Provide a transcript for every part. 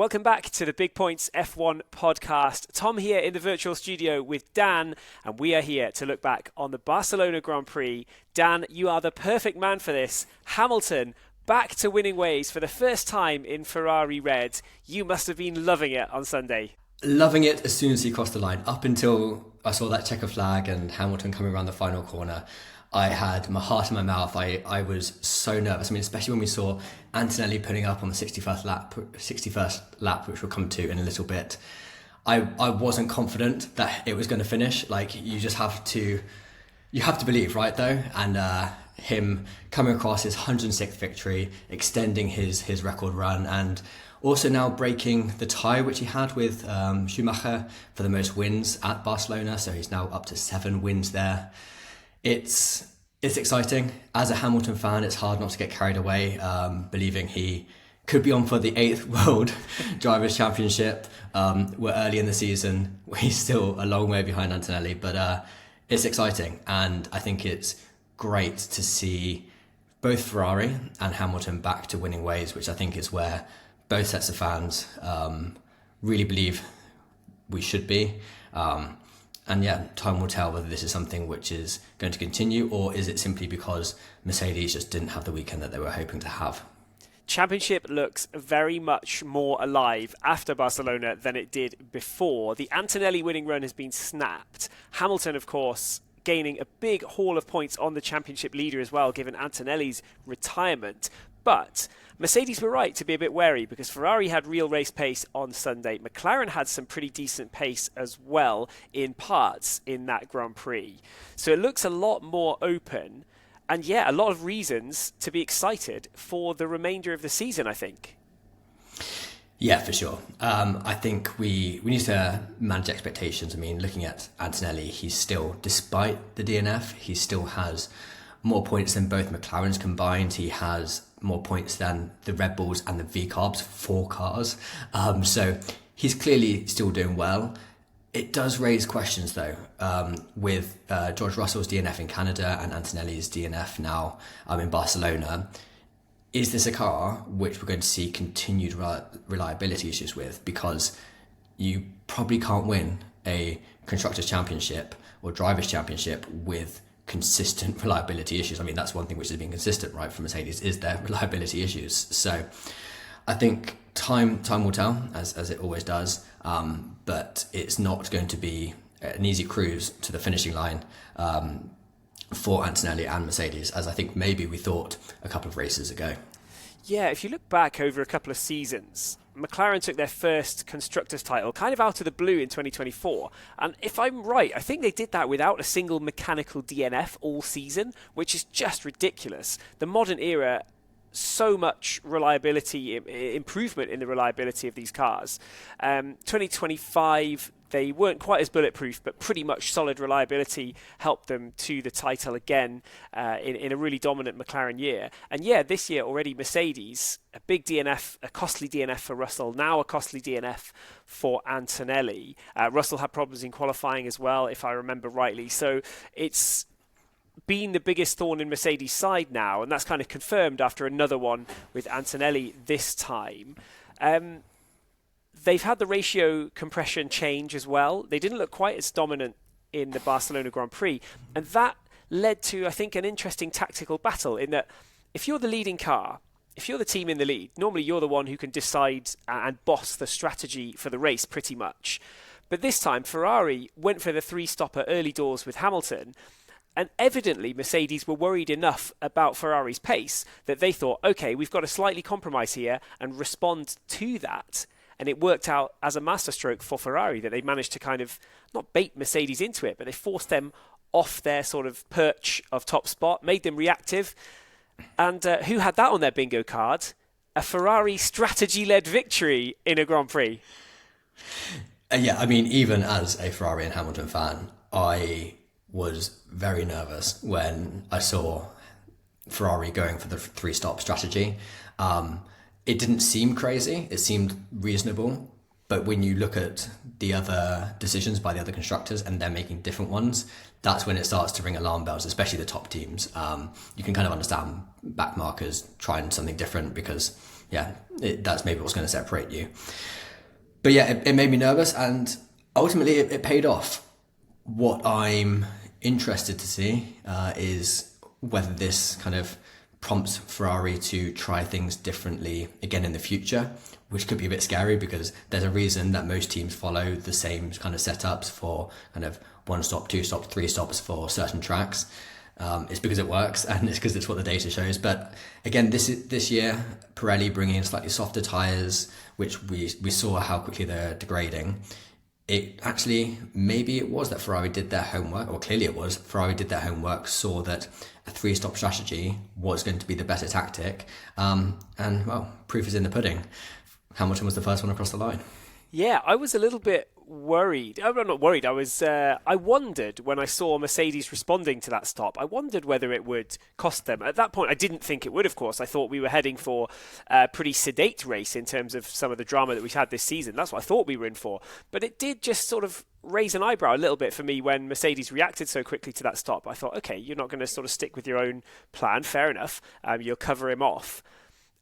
Welcome back to the Big Points F1 podcast. Tom here in the virtual studio with Dan, and we are here to look back on the Barcelona Grand Prix. Dan, you are the perfect man for this. Hamilton back to winning ways for the first time in Ferrari red. You must have been loving it on Sunday. Loving it as soon as he crossed the line. Up until I saw that checker flag and Hamilton coming around the final corner, I had my heart in my mouth. I was so nervous. I mean, especially when we saw Antonelli putting up on the 61st lap, which we'll come to in a little bit. I wasn't confident that it was going to finish. Like, you have to believe, right, though? And him coming across his 106th victory, extending his record run, and also now breaking the tie which he had with Schumacher for the most wins at Barcelona. So he's now up to 7 wins there. It's exciting. As a Hamilton fan, it's hard not to get carried away, believing he could be on for the 8th World Drivers' Championship. We're early in the season. He's still a long way behind Antonelli, but it's exciting. And I think it's great to see both Ferrari and Hamilton back to winning ways, which I think is where both sets of fans really believe we should be. And yeah, time will tell whether this is something which is going to continue, or is it simply because Mercedes just didn't have the weekend that they were hoping to have. Championship looks very much more alive after Barcelona than it did before. The Antonelli winning run has been snapped. Hamilton, of course, gaining a big haul of points on the championship leader as well, given Antonelli's retirement. But Mercedes were right to be a bit wary, because Ferrari had real race pace on Sunday. McLaren had some pretty decent pace as well in parts in that Grand Prix. So it looks a lot more open. And yeah, a lot of reasons to be excited for the remainder of the season, I think. Yeah, for sure. I think we need to manage expectations. I mean, looking at Antonelli, he's still, despite the DNF, he still has more points than both McLarens combined. He has more points than the Red Bulls and the V-Carbs, 4 cars. So he's clearly still doing well. It does raise questions, though, with George Russell's DNF in Canada and Antonelli's DNF now in Barcelona. Is this a car which we're going to see continued reliability issues with? Because you probably can't win a Constructors' Championship or Drivers' Championship with consistent reliability issues. I mean, that's one thing which has been consistent, right, for Mercedes, is their reliability issues. So I think time will tell, as it always does, but it's not going to be an easy cruise to the finishing line for Antonelli and Mercedes, as I think maybe we thought a couple of races ago. Yeah, if you look back over a couple of seasons, McLaren took their first Constructors' title kind of out of the blue in 2024. And if I'm right, I think they did that without a single mechanical DNF all season, which is just ridiculous. The modern era, so much reliability, improvement in the reliability of these cars. 2025, they weren't quite as bulletproof, but pretty much solid reliability helped them to the title again in a really dominant McLaren year. And yeah, this year already Mercedes, a big DNF, a costly DNF for Russell, now a costly DNF for Antonelli. Russell had problems in qualifying as well, if I remember rightly. So it's been the biggest thorn in Mercedes' side now, and that's kind of confirmed after another one with Antonelli this time. They've had the ratio compression change as well. They didn't look quite as dominant in the Barcelona Grand Prix, and that led to, I think, an interesting tactical battle in that if you're the leading car, if you're the team in the lead, normally you're the one who can decide and boss the strategy for the race pretty much. But this time, Ferrari went for the 3-stopper early doors with Hamilton, and evidently Mercedes were worried enough about Ferrari's pace that they thought, okay, we've got to slightly compromise here and respond to that. And it worked out as a masterstroke for Ferrari that they managed to kind of not bait Mercedes into it, but they forced them off their sort of perch of top spot, made them reactive. And who had that on their bingo card? A Ferrari strategy-led victory in a Grand Prix. Yeah, I mean, even as a Ferrari and Hamilton fan, I was very nervous when I saw Ferrari going for the 3-stop strategy. It didn't seem crazy. It seemed reasonable. But when you look at the other decisions by the other constructors and they're making different ones, that's when it starts to ring alarm bells, especially the top teams. You can kind of understand back markers trying something different because, yeah, that's maybe what's going to separate you. But yeah, it made me nervous, and ultimately it paid off. What I'm interested to see is whether this kind of prompts Ferrari to try things differently again in the future, which could be a bit scary because there's a reason that most teams follow the same kind of setups for kind of 1 stop, 2 stops, 3 stops for certain tracks. It's because it works, and it's because it's what the data shows. But again, this year, Pirelli bringing in slightly softer tyres, which we saw how quickly they're degrading. It actually, maybe it was that Ferrari did their homework, or clearly it was. Ferrari did their homework, saw that a 3-stop strategy was going to be the better tactic. And well, proof is in the pudding. Hamilton was the first one across the line. Yeah, I was a little bit worried. I'm not worried. I wondered when I saw Mercedes responding to that stop. I wondered whether it would cost them. At that point, I didn't think it would, of course. I thought we were heading for a pretty sedate race in terms of some of the drama that we've had this season. That's what I thought we were in for. But it did just sort of raise an eyebrow a little bit for me when Mercedes reacted so quickly to that stop. I thought, okay, you're not going to sort of stick with your own plan. Fair enough. You'll cover him off.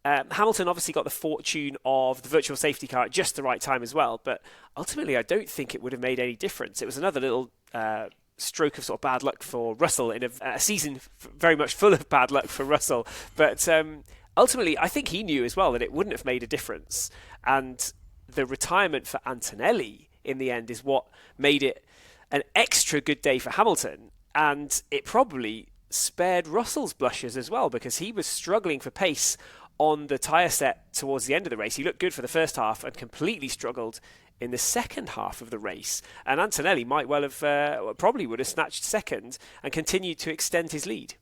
Hamilton obviously got the fortune of the virtual safety car at just the right time as well, but ultimately I don't think it would have made any difference. It was another little stroke of sort of bad luck for Russell in a season very much full of bad luck for Russell. But ultimately I think he knew as well that it wouldn't have made a difference. And the retirement for Antonelli in the end is what made it an extra good day for Hamilton. And it probably spared Russell's blushes as well, because he was struggling for pace on the tyre set towards the end of the race. He looked good for the first half and completely struggled in the second half of the race. And Antonelli might well have, probably would have snatched second and continued to extend his lead.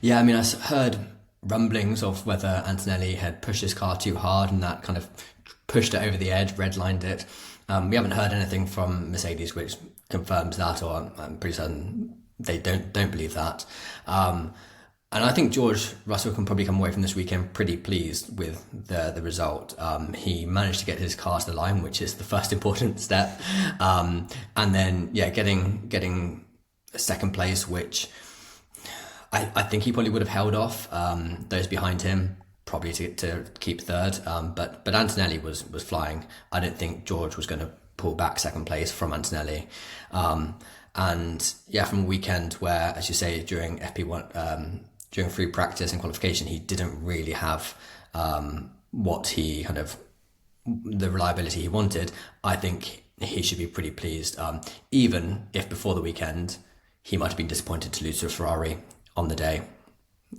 Yeah, I mean, I heard rumblings of whether Antonelli had pushed his car too hard and that kind of pushed it over the edge, redlined it. We haven't heard anything from Mercedes which confirms that, or I'm pretty certain they don't believe that. And I think George Russell can probably come away from this weekend pretty pleased with the result. He managed to get his car to the line, which is the first important step. And then, yeah, getting a second place, which I think he probably would have held off those behind him, probably to keep third. But Antonelli was flying. I don't think George was going to pull back second place from Antonelli. And yeah, from a weekend where, as you say, during FP1, during free practice and qualification, he didn't really have what he kind of, the reliability he wanted. I think he should be pretty pleased, even if before the weekend he might have been disappointed to lose to a Ferrari on the day.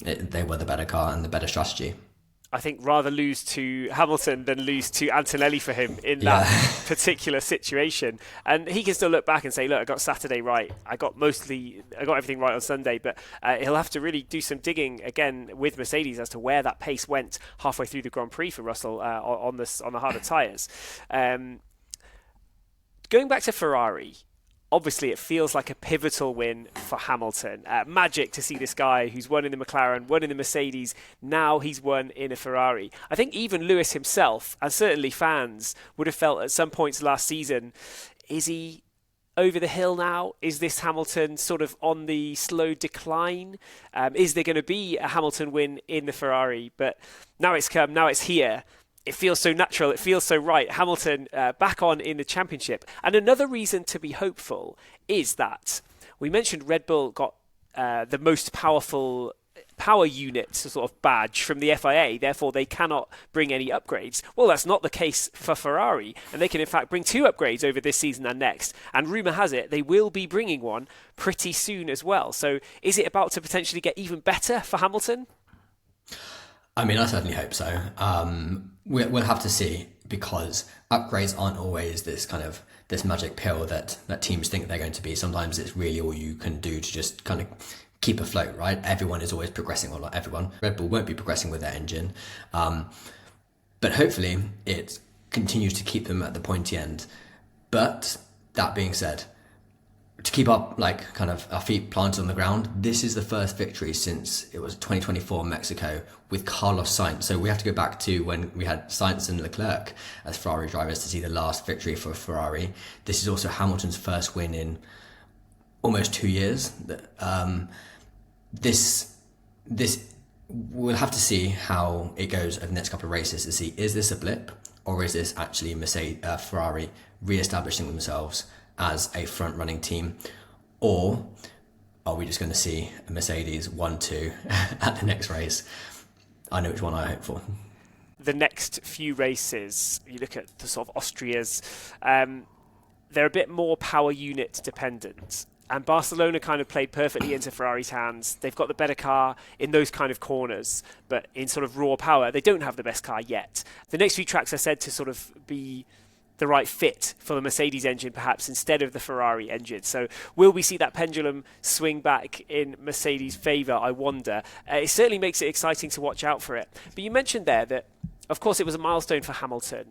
They were the better car and the better strategy. I think rather lose to Hamilton than lose to Antonelli for him in that particular situation. And he can still look back and say, look, I got Saturday right. I got everything right on Sunday, but he'll have to really do some digging again with Mercedes as to where that pace went halfway through the Grand Prix for Russell on the harder tyres. Going back to Ferrari, obviously, it feels like a pivotal win for Hamilton. Magic to see this guy who's won in the McLaren, won in the Mercedes, now he's won in a Ferrari. I think even Lewis himself, and certainly fans, would have felt at some points last season, is he over the hill now? Is this Hamilton sort of on the slow decline? Is there going to be a Hamilton win in the Ferrari? But now it's come, now it's here. It feels so natural. It feels so right. Hamilton back on in the championship. And another reason to be hopeful is that we mentioned Red Bull got the most powerful power unit sort of badge from the FIA. Therefore, they cannot bring any upgrades. Well, that's not the case for Ferrari. And they can, in fact, bring 2 upgrades over this season and next. And rumour has it they will be bringing one pretty soon as well. So is it about to potentially get even better for Hamilton? I mean, I certainly hope so. We'll have to see, because upgrades aren't always this kind of this magic pill that teams think they're going to be. Sometimes it's really all you can do to just kind of keep afloat, right? Everyone is always progressing, or not everyone. Red Bull won't be progressing with their engine. But hopefully it continues to keep them at the pointy end. But that being said, to keep up kind of our feet planted on the ground, this is the first victory since it was 2024 Mexico with Carlos Sainz. So we have to go back to when we had Sainz and Leclerc as Ferrari drivers to see the last victory for Ferrari. This is also Hamilton's first win in almost 2 years. This we'll have to see how it goes over the next couple of races to see, is this a blip, or is this actually Ferrari re-establishing themselves as a front-running team, or are we just going to see a Mercedes 1-2 at the next race? I know which one I hope for. The next few races, you look at the sort of Austrias, they're a bit more power unit dependent. And Barcelona kind of played perfectly into Ferrari's hands. They've got the better car in those kind of corners, but in sort of raw power, they don't have the best car yet. The next few tracks are said to sort of be the right fit for the Mercedes engine, perhaps, instead of the Ferrari engine. So will we see that pendulum swing back in Mercedes' favour, I wonder? It certainly makes it exciting to watch out for it. But you mentioned there that, of course, it was a milestone for Hamilton.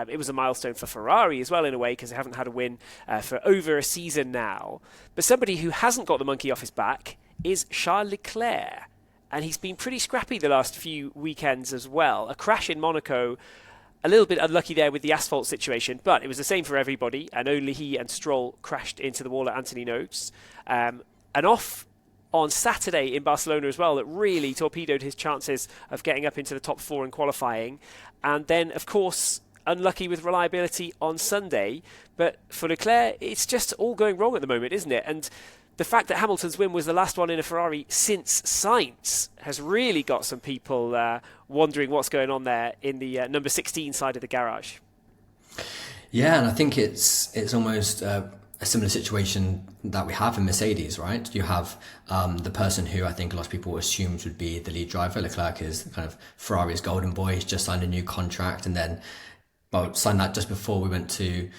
It was a milestone for Ferrari as well, in a way, because they haven't had a win for over a season now. But somebody who hasn't got the monkey off his back is Charles Leclerc. And he's been pretty scrappy the last few weekends as well. A crash in Monaco, a little bit unlucky there with the asphalt situation, but it was the same for everybody, and only he and Stroll crashed into the wall at Anthony Notes. And off on Saturday in Barcelona as well, that really torpedoed his chances of getting up into the top 4 in qualifying. And then, of course, unlucky with reliability on Sunday. But for Leclerc, it's just all going wrong at the moment, isn't it? And the fact that Hamilton's win was the last one in a Ferrari since Sainz has really got some people wondering what's going on there in the number 16 side of the garage. Yeah, and I think it's almost a similar situation that we have in Mercedes, right? You have the person who I think a lot of people assumed would be the lead driver. Leclerc is kind of Ferrari's golden boy. He's just signed a new contract, and then signed that just before we went to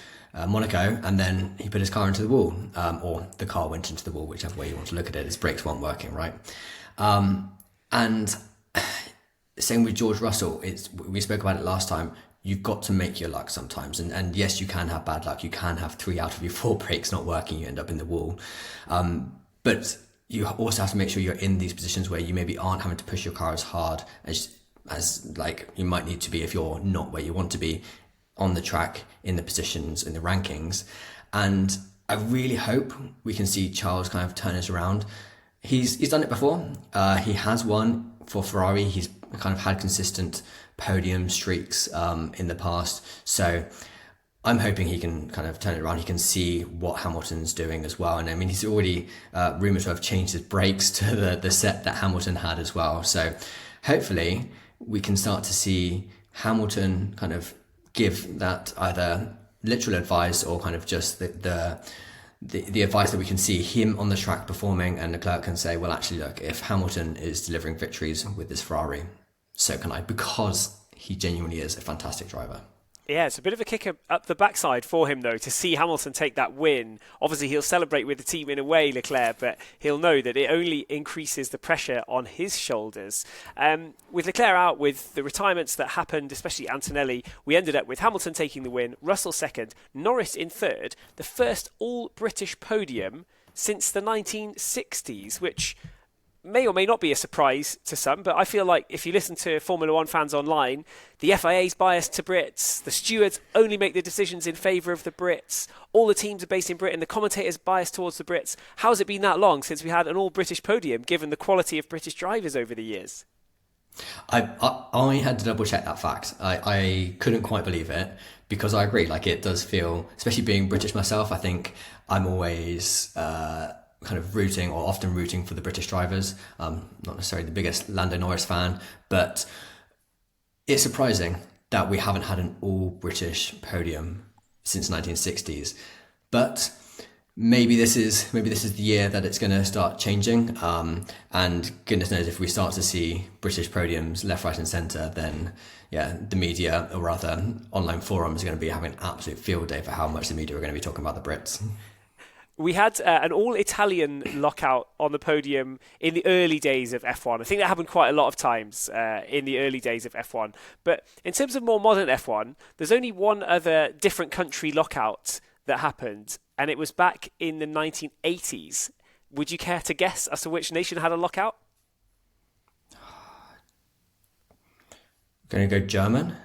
Monaco, and then he put his car into the wall, or the car went into the wall, whichever way you want to look at it. His brakes weren't working, right? And same with George Russell. We spoke about it last time. You've got to make your luck sometimes, and yes, you can have bad luck. You can have 3 out of your 4 brakes not working. You end up in the wall, but you also have to make sure you're in these positions where you maybe aren't having to push your car as hard as like you might need to be if you're not where you want to be on the track, in the positions, in the rankings. And I really hope we can see Charles kind of turn this around. He's done it before. He has won for Ferrari. He's kind of had consistent podium streaks in the past. So I'm hoping he can kind of turn it around. He can see what Hamilton's doing as well. And I mean, he's already rumoured to have changed his brakes to the set that Hamilton had as well. So hopefully we can start to see Hamilton kind of give that either literal advice or kind of just the advice that we can see him on the track performing, and Leclerc can say, well, actually, look, if Hamilton is delivering victories with this Ferrari, so can I, because he genuinely is a fantastic driver. Yeah, it's a bit of a kick up the backside for him, though, to see Hamilton take that win. Obviously, he'll celebrate with the team in a way, Leclerc, but he'll know that it only increases the pressure on his shoulders. With Leclerc out, with the retirements that happened, especially Antonelli, we ended up with Hamilton taking the win, Russell second, Norris in third, the first all-British podium since the 1960s, which may or may not be a surprise to some, but I feel like if you listen to Formula One fans online, the FIA's biased to Brits, the stewards only make the decisions in favour of the Brits, all the teams are based in Britain, the commentators biased towards the Brits. How has it been that long since we had an all-British podium, given the quality of British drivers over the years? I had to double check that fact. I couldn't quite believe it, because I agree, like it does feel, especially being British myself, I think I'm always kind of often rooting for the British drivers. Not necessarily the biggest Lando Norris fan, but it's surprising that we haven't had an all-British podium since 1960s. But maybe this is the year that it's going to start changing. And goodness knows, if we start to see British podiums left, right, and centre, then yeah, the media, or rather online forums, are going to be having an absolute field day for how much the media are going to be talking about the Brits. We had an all-Italian lockout on the podium in the early days of F1. I think that happened quite a lot of times in the early days of F1. But in terms of more modern F1, there's only one other different country lockout that happened, and it was back in the 1980s. Would you care to guess as to which nation had a lockout? Going to go German?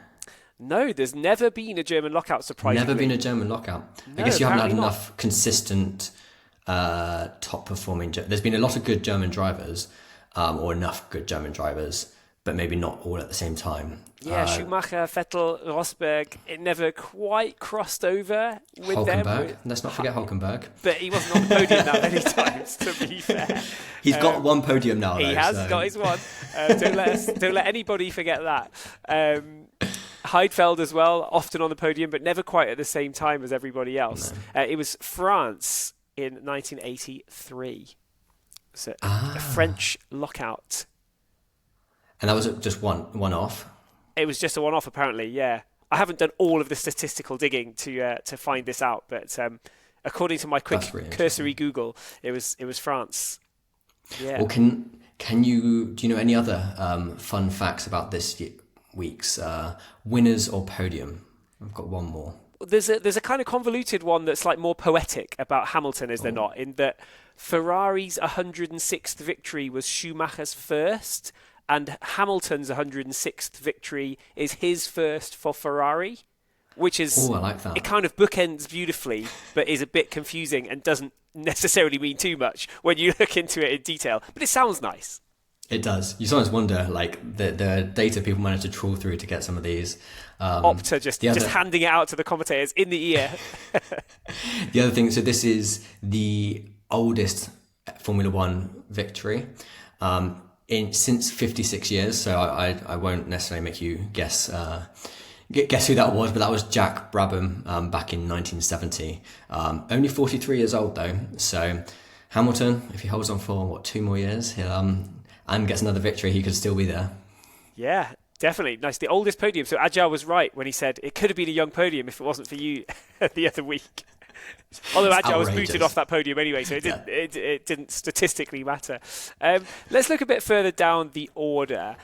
No, there's never been a German lockout, surprisingly. Never been a German lockout. No, I guess you haven't had apparently enough consistent top performing. There's been a lot of good German drivers, or enough good German drivers, but maybe not all at the same time. Yeah, Schumacher, Vettel, Rosberg, it never quite crossed over with them. Hulkenberg, let's not forget Hulkenberg. But he wasn't on the podium that many times, to be fair. He's got one podium now, though. He has got his one. Don't let anybody forget that. Heidfeld as well, often on the podium, but never quite at the same time as everybody else. No. It was France in 1983. So a French lockout. And that was just one off? It was just a one-off, apparently, yeah. I haven't done all of the statistical digging to find this out, but according to my quick cursory Google, it was France. Yeah. Well, do you know any other fun facts about this week's winners or podium? I've got one more. There's a kind of convoluted one that's like more poetic about Hamilton, is there not? In that Ferrari's 106th victory was Schumacher's first, and Hamilton's 106th victory is his first for Ferrari, which is, I like that. It kind of bookends beautifully, but is a bit confusing and doesn't necessarily mean too much when you look into it in detail. But it sounds nice. It does. You sometimes wonder, like, the data people manage to trawl through to get some of these. Opta just handing it out to the commentators in the ear. The other thing, so this is the oldest Formula One victory since 56 years. So I won't necessarily make you guess who that was, but that was Jack Brabham back in 1970. Only 43 years old though. So Hamilton, if he holds on for 2 more years, he'll and gets another victory, he could still be there. Yeah, definitely. Nice. The oldest podium. So Ajahn was right when he said it could have been a young podium if it wasn't for you the other week. Although Ajahn was booted off that podium anyway, so it didn't statistically matter. Let's look a bit further down the order.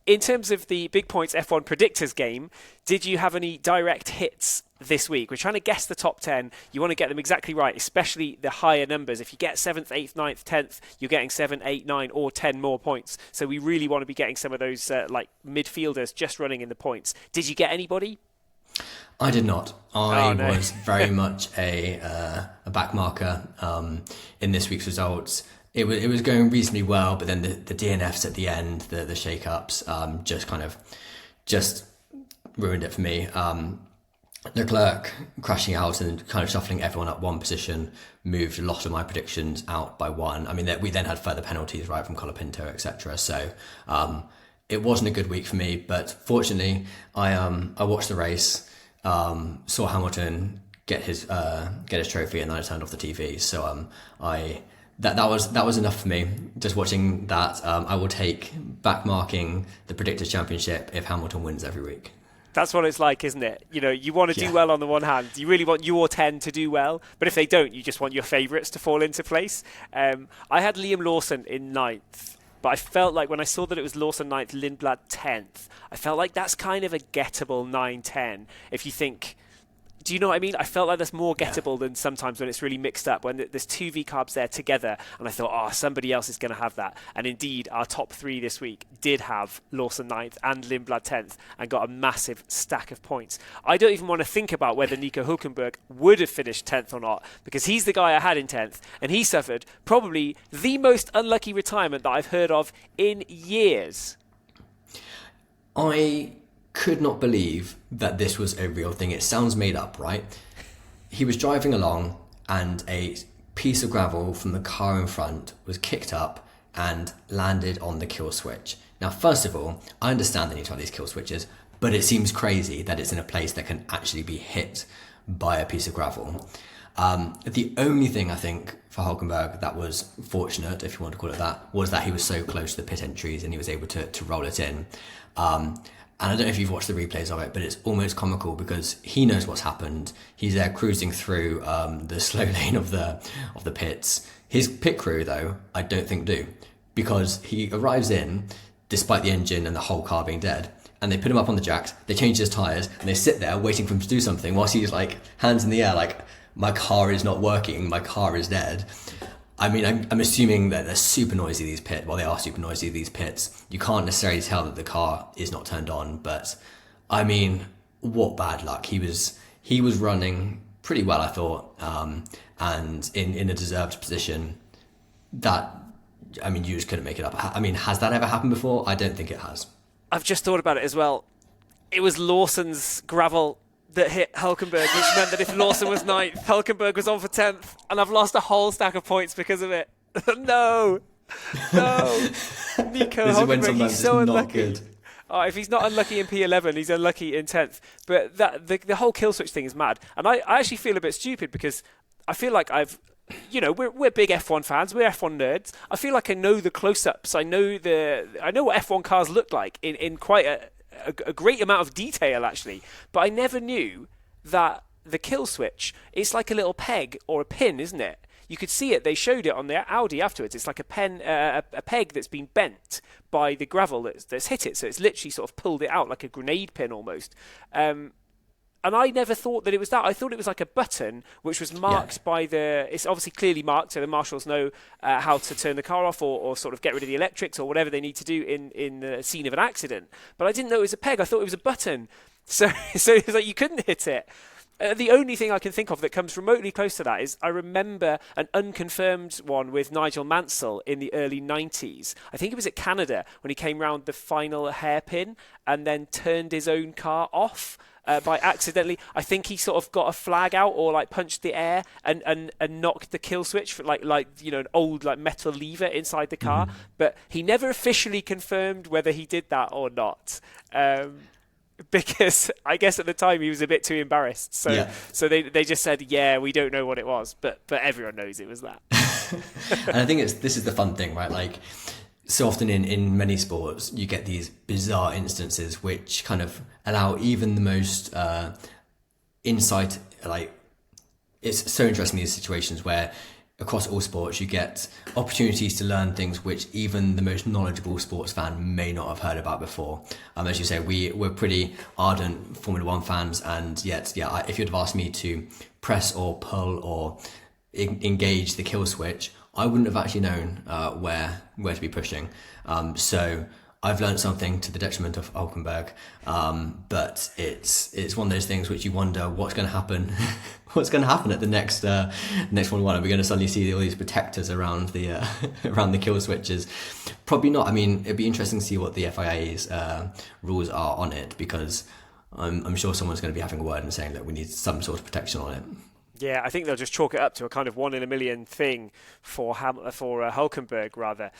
In terms of the Big Points F1 Predictors game, did you have any direct hits this week? We're trying to guess the top 10. You want to get them exactly right, especially the higher numbers. If you get 7th, 8th, 9th, 10th, you're getting 7, 8, 9 or 10 more points. So we really want to be getting some of those like midfielders just running in the points. Did you get anybody? I did not. I was very much a backmarker in this week's results. It was going reasonably well, but then the DNFs at the end, the shake-ups, just ruined it for me. Leclerc crashing out and kind of shuffling everyone up one position moved a lot of my predictions out by one. I mean, we then had further penalties, right, from Colapinto, etc. So it wasn't a good week for me, but fortunately, I watched the race, saw Hamilton get his trophy, and then I turned off the TV. So That was enough for me. Just watching that, I will take backmarking the Predictors Championship if Hamilton wins every week. That's what it's like, isn't it? You know, you want to do well on the one hand. You really want your 10 to do well. But if they don't, you just want your favourites to fall into place. I had Liam Lawson in 9th. But I felt like when I saw that it was Lawson 9th, Lindblad 10th, I felt like that's kind of a gettable 9-10. If you think... Do you know what I mean? I felt like that's more gettable than sometimes when it's really mixed up, when there's 2 V-carbs there together, and I thought, somebody else is going to have that. And indeed, our top 3 this week did have Lawson 9th and Lindblad 10th and got a massive stack of points. I don't even want to think about whether Nico Hülkenburg would have finished 10th or not, because he's the guy I had in 10th, and he suffered probably the most unlucky retirement that I've heard of in years. I could not believe that this was a real thing. It sounds made up, right? He was driving along and a piece of gravel from the car in front was kicked up and landed on the kill switch. Now, first of all, I understand the need to have these kill switches, but it seems crazy that it's in a place that can actually be hit by a piece of gravel. The only thing I think for Hülkenberg that was fortunate, if you want to call it that, was that he was so close to the pit entries and he was able to roll it in. And I don't know if you've watched the replays of it, but it's almost comical because he knows what's happened. He's there cruising through the slow lane of the pits. His pit crew, though, I don't think do, because he arrives in despite the engine and the whole car being dead, and they put him up on the jacks, they change his tyres, and they sit there waiting for him to do something whilst he's like hands in the air like, my car is not working, my car is dead. I mean, I'm assuming that they're super noisy, these pits. Well, they are super noisy, these pits. You can't necessarily tell that the car is not turned on, but I mean, what bad luck. He was running pretty well, I thought, and in a deserved position. That, I mean, you just couldn't make it up. I mean, has that ever happened before? I don't think it has. I've just thought about it as well. It was Lawson's gravel that hit Hülkenburg, which meant that if Lawson was 9th, Hülkenburg was on for 10th, and I've lost a whole stack of points because of it. No. Nico Hülkenberg, he's so unlucky. Oh, if he's not unlucky in P11, he's unlucky in 10th. But the whole kill switch thing is mad. And I actually feel a bit stupid because I feel like we're big F1 fans, we're F1 nerds. I feel like I know the close-ups. I know what F1 cars look like in quite a great amount of detail, actually. But I never knew that the kill switch, it's like a little peg or a pin, isn't it? You could see it. They showed it on the Audi afterwards. It's like a peg that's been bent by the gravel that's hit it. So it's literally sort of pulled it out like a grenade pin almost. And I never thought that it was that. I thought it was like a button which was marked by it's obviously clearly marked so the marshals know how to turn the car off or sort of get rid of the electrics or whatever they need to do in the scene of an accident. But I didn't know it was a peg. I thought it was a button. So it was like you couldn't hit it. The only thing I can think of that comes remotely close to that is I remember an unconfirmed one with Nigel Mansell in the early 90s. I think it was at Canada when he came round the final hairpin and then turned his own car off by accidentally. I think he sort of got a flag out or like punched the air and knocked the kill switch for like an old like metal lever inside the car. But he never officially confirmed whether he did that or not. Because I guess at the time he was a bit too embarrassed. So they just said, we don't know what it was. But everyone knows it was that. And I think this is the fun thing, right? Like, so often in many sports, you get these bizarre instances which kind of allow even the most insight. Like, it's so interesting, these situations where across all sports, you get opportunities to learn things which even the most knowledgeable sports fan may not have heard about before. As you say, we're pretty ardent Formula One fans, and yet, if you'd have asked me to press or pull or engage the kill switch, I wouldn't have actually known where to be pushing. So I've learned something to the detriment of Hülkenberg, but it's one of those things which you wonder what's going to happen. What's going to happen at the next Formula One? Are we going to suddenly see all these protectors around the around the kill switches? Probably not. I mean, it'd be interesting to see what the FIA's rules are on it, because I'm sure someone's going to be having a word and saying that we need some sort of protection on it. Yeah, I think they'll just chalk it up to a kind of 1 in a million thing for Hülkenberg rather.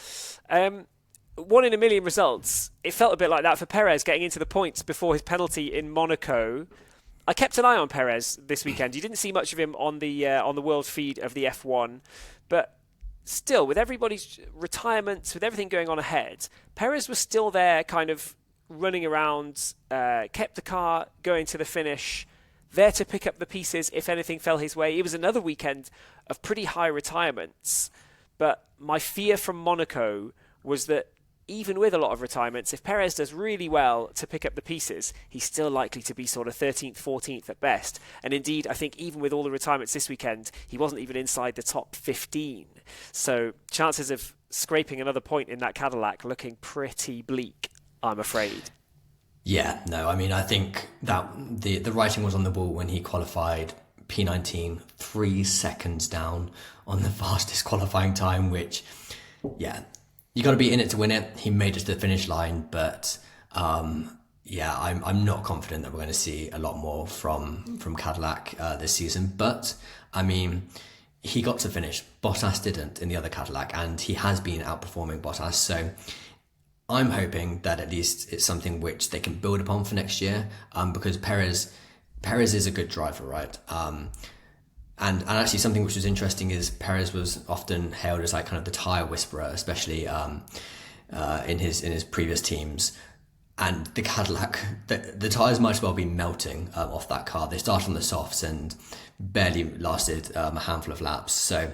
1 in a million results. It felt a bit like that for Perez getting into the points before his penalty in Monaco. I kept an eye on Perez this weekend. You didn't see much of him on the world feed of the F1, but still, with everybody's retirements, with everything going on ahead, Perez was still there, kind of running around, kept the car going to the finish, there to pick up the pieces if anything fell his way. It was another weekend of pretty high retirements, but my fear from Monaco was that even with a lot of retirements, if Perez does really well to pick up the pieces, he's still likely to be sort of 13th, 14th at best. And indeed, I think even with all the retirements this weekend, he wasn't even inside the top 15. So chances of scraping another point in that Cadillac looking pretty bleak, I'm afraid. Yeah, no, I mean, I think that the writing was on the wall when he qualified P19, 3 seconds down on the fastest qualifying time, which, you got to be in it to win it. He made it to the finish line, but I'm not confident that we're going to see a lot more from Cadillac this season. But I mean, he got to finish. Bottas didn't in the other Cadillac, and he has been outperforming Bottas. So I'm hoping that at least it's something which they can build upon for next year, because Perez is a good driver, right? And actually something which was interesting is Perez was often hailed as like kind of the tyre whisperer, especially in his previous teams. And the Cadillac, the tyres might as well be melting off that car. They started on the softs and barely lasted a handful of laps. So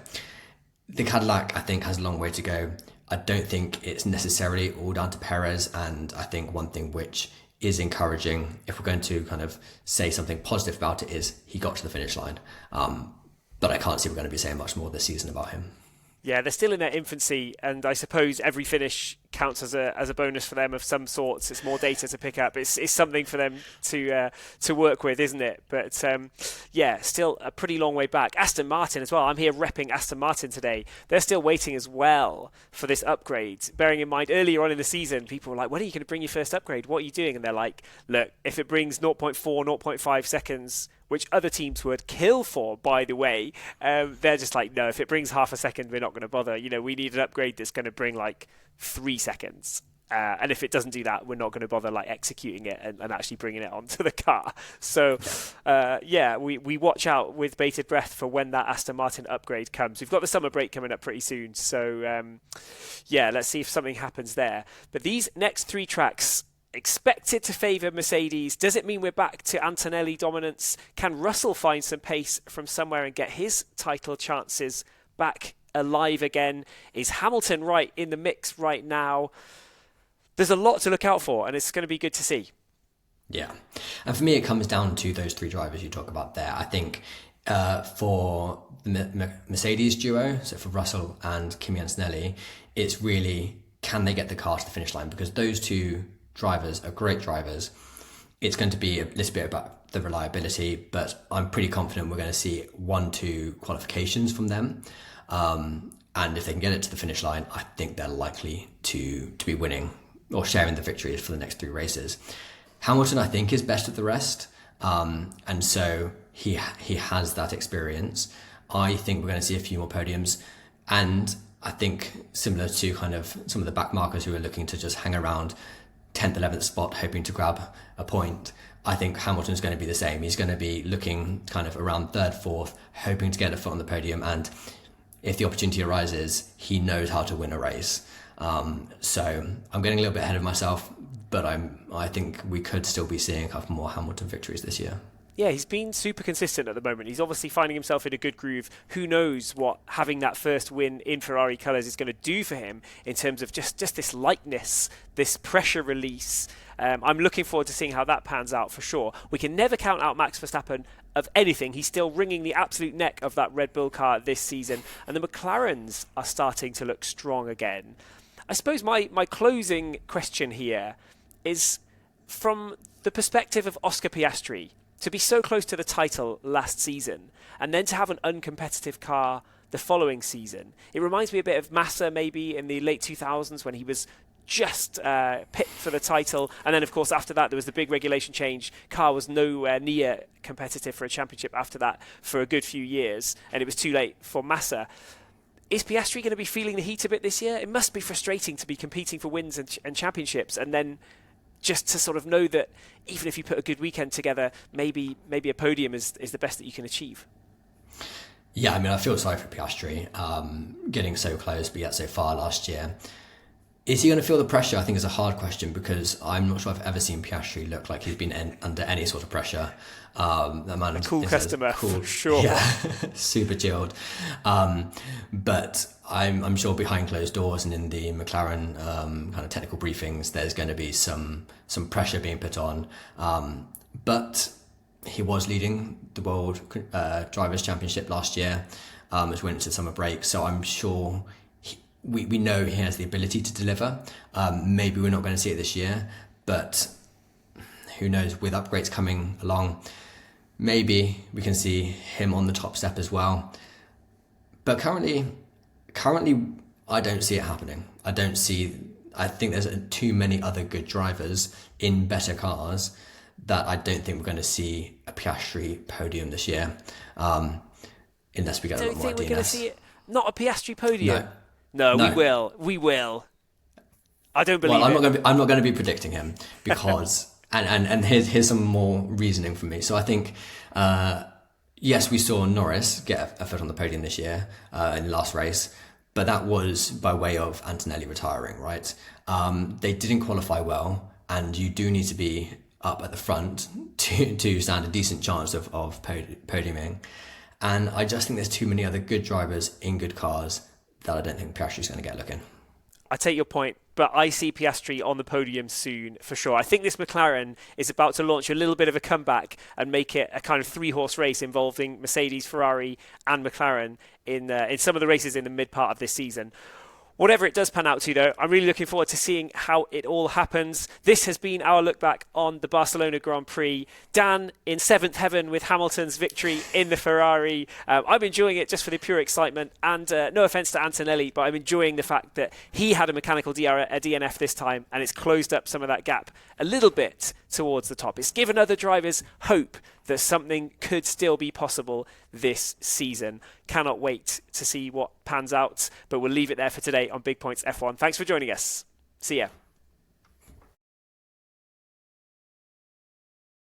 the Cadillac, I think, has a long way to go. I don't think it's necessarily all down to Perez. And I think one thing which is encouraging, if we're going to kind of say something positive about it, is he got to the finish line. But I can't see we're going to be saying much more this season about him. Yeah, they're still in their infancy, and I suppose every finish counts as a bonus for them of some sorts. It's more data to pick up. It's something for them to work with, isn't it? But still a pretty long way back. Aston Martin as well. I'm here repping Aston Martin today. They're still waiting as well for this upgrade. Bearing in mind, earlier on in the season, people were like, when are you going to bring your first upgrade? What are you doing? And they're like, look, if it brings 0.4, 0.5 seconds, which other teams would kill for, by the way, they're just like, no, if it brings half a second, we're not going to bother. We need an upgrade that's going to bring like 3 seconds. And if it doesn't do that, we're not going to bother like executing it and actually bringing it onto the car. So, we watch out with bated breath for when that Aston Martin upgrade comes. We've got the summer break coming up pretty soon. So, let's see if something happens there. But these next 3 tracks, expected to favour Mercedes. Does it mean we're back to Antonelli dominance? Can Russell find some pace from somewhere and get his title chances back alive again? Is Hamilton right in the mix right now? There's a lot to look out for, and it's going to be good to see. Yeah. And for me, it comes down to those 3 drivers you talk about there. I think for the Mercedes duo, so for Russell and Kimi Antonelli, it's really, can they get the car to the finish line? Because those 2 drivers are great drivers. It's going to be a little bit about the reliability, but I'm pretty confident we're going to see 1-2 qualifications from them. And if they can get it to the finish line, I think they're likely to be winning or sharing the victories for the next 3 races. Hamilton, I think, is best of the rest. And so he has that experience. I think we're going to see a few more podiums. And I think similar to kind of some of the back markers who are looking to just hang around 10th, 11th spot, hoping to grab a point, I think Hamilton's going to be the same. He's going to be looking kind of around 3rd, 4th, hoping to get a foot on the podium. And if the opportunity arises, he knows how to win a race. So I'm getting a little bit ahead of myself, but I think we could still be seeing a couple more Hamilton victories this year. Yeah, he's been super consistent at the moment. He's obviously finding himself in a good groove. Who knows what having that first win in Ferrari colours is going to do for him in terms of just this lightness, this pressure release. I'm looking forward to seeing how that pans out for sure. We can never count out Max Verstappen of anything. He's still wringing the absolute neck of that Red Bull car this season. And the McLarens are starting to look strong again. I suppose my closing question here is from the perspective of Oscar Piastri. To be so close to the title last season and then to have an uncompetitive car the following season. It reminds me a bit of Massa maybe in the late 2000s when he was just picked for the title. And then, of course, after that, there was the big regulation change. Car was nowhere near competitive for a championship after that for a good few years. And it was too late for Massa. Is Piastri going to be feeling the heat a bit this year? It must be frustrating to be competing for wins and championships and then just to sort of know that even if you put a good weekend together, maybe a podium is the best that you can achieve. Yeah, I mean, I feel sorry for Piastri, getting so close but yet so far last year. Is he going to feel the pressure? I think is a hard question because I'm not sure I've ever seen Piastri look like he's been under any sort of pressure. That man, a cool customer, cool, for sure. Yeah, super chilled. But I'm sure behind closed doors and in the McLaren kind of technical briefings, there's going to be some pressure being put on. But he was leading the World Drivers' Championship last year, as went into summer break. So I'm sure we know he has the ability to deliver. Maybe we're not going to see it this year, but who knows? With upgrades coming along, maybe we can see him on the top step as well. But currently, I don't see it happening. I think there's too many other good drivers in better cars that I don't think we're going to see a Piastri podium this year, unless we get a lot more DNS. Don't think we're going to see it? Not a Piastri podium? No, we will. I don't believe it. I'm not going to be predicting him because, and here's some more reasoning from me. So I think, yes, we saw Norris get a foot on the podium this year in the last race, but that was by way of Antonelli retiring, right? They didn't qualify well, and you do need to be up at the front to stand a decent chance of podiuming. And I just think there's too many other good drivers in good cars that I don't think Piastri's going to get looking. I take your point, but I see Piastri on the podium soon for sure. I think this McLaren is about to launch a little bit of a comeback and make it a kind of 3-horse race involving Mercedes, Ferrari and McLaren in some of the races in the mid part of this season. Whatever it does pan out to, though, I'm really looking forward to seeing how it all happens. This has been our look back on the Barcelona Grand Prix. Dan in seventh heaven with Hamilton's victory in the Ferrari. I'm enjoying it just for the pure excitement. And no offence to Antonelli, but I'm enjoying the fact that he had a mechanical DNF this time, and it's closed up some of that gap a little bit towards the top. It's given other drivers hope that something could still be possible this season. Cannot wait to see what pans out, but we'll leave it there for today on Big Points F1. Thanks for joining us. See ya.